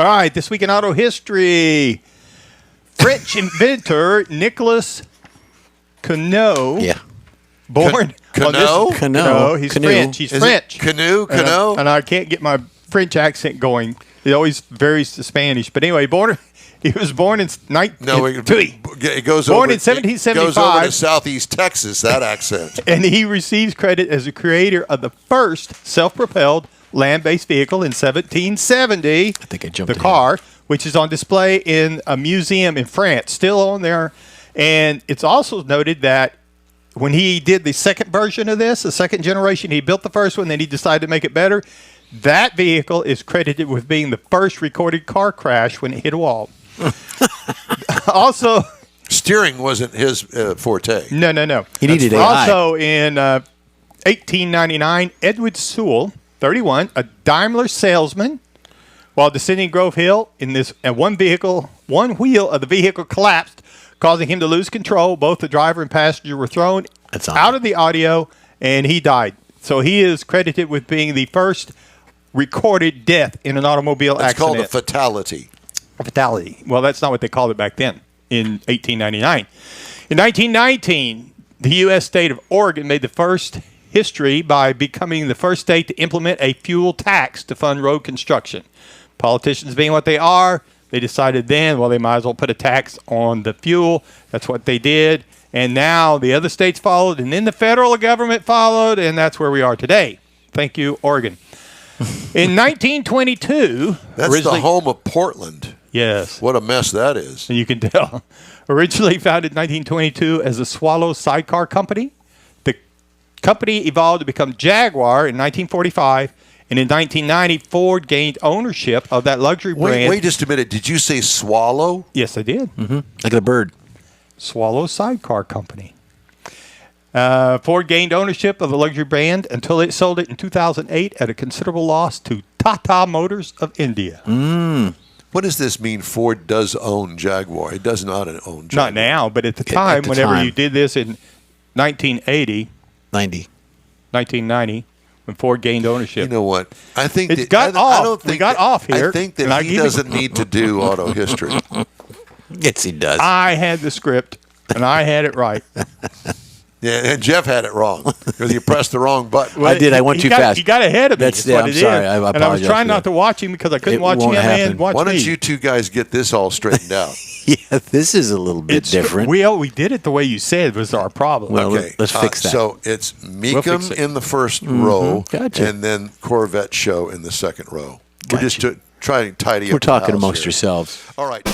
All right, this week in auto history, French inventor Nicolas Cano. Yeah. Born Cano? No, he's Canoe. French. He's Is French. it Cano? And I can't get my French accent going. It always varies to Spanish. But anyway, he was born in it goes born over, in 1775. It goes over to Southeast Texas, that accent. And he receives credit as the creator of the first self-propelled land-based vehicle in 1770. I think I jumped the car, which is on display in a museum in France, still on there. And it's also noted that when he did the second version of this, the second generation, he built the first one, then he decided to make it better. That vehicle is credited with being the first recorded car crash when it hit a wall. Also, steering wasn't his forte. No. He needed AI. Also, in 1899, Edward Sewell, 31, a Daimler salesman, while descending Grove Hill in this, and one wheel of the vehicle collapsed, causing him to lose control. Both the driver and passenger were thrown out of the audio, and he died. So he is credited with being the first recorded death in an automobile accident. It's called a fatality. A fatality. Well, that's not what they called it back then in 1899. In 1919, the U.S. state of Oregon made the first history by becoming the first state to implement a fuel tax to fund road construction. Politicians being what they are, they decided then, well, they might as well put a tax on the fuel. That's what they did. And now the other states followed, and then the federal government followed, and that's where we are today. Thank you, Oregon. In 1922... That's the home of Portland. Yes. What a mess that is. And you can tell. Originally founded in 1922 as a Swallow Sidecar Company, the company evolved to become Jaguar in 1945, and in 1990, Ford gained ownership of that luxury brand. Wait just a minute. Did you say Swallow? Yes, I did. Mm-hmm. Like a bird. Swallow Sidecar Company. Ford gained ownership of the luxury brand until it sold it in 2008 at a considerable loss to Tata Motors of India. What does this mean? Ford does own Jaguar. It does not own Jaguar. Not now, but at the time, whenever you did this in 1990, when Ford gained ownership. You know what? I think we got off here. I think that he doesn't need to do auto history. Yes, he does. I had the script, and I had it right. Yeah, and Jeff had it wrong because you pressed the wrong button. I did. I went too fast. He got ahead of me. That's what I'm sorry. I and I was trying not to watch him because I couldn't watch him and watch me. Why don't you two guys get this all straightened out? Yeah, this is a little bit different. We did it the way you said was our problem. Well, okay, let's fix that. So it's Mecum in the first row, and then Corvette Show in the second row. We're just trying to tidy up. We're talking amongst yourselves. All right.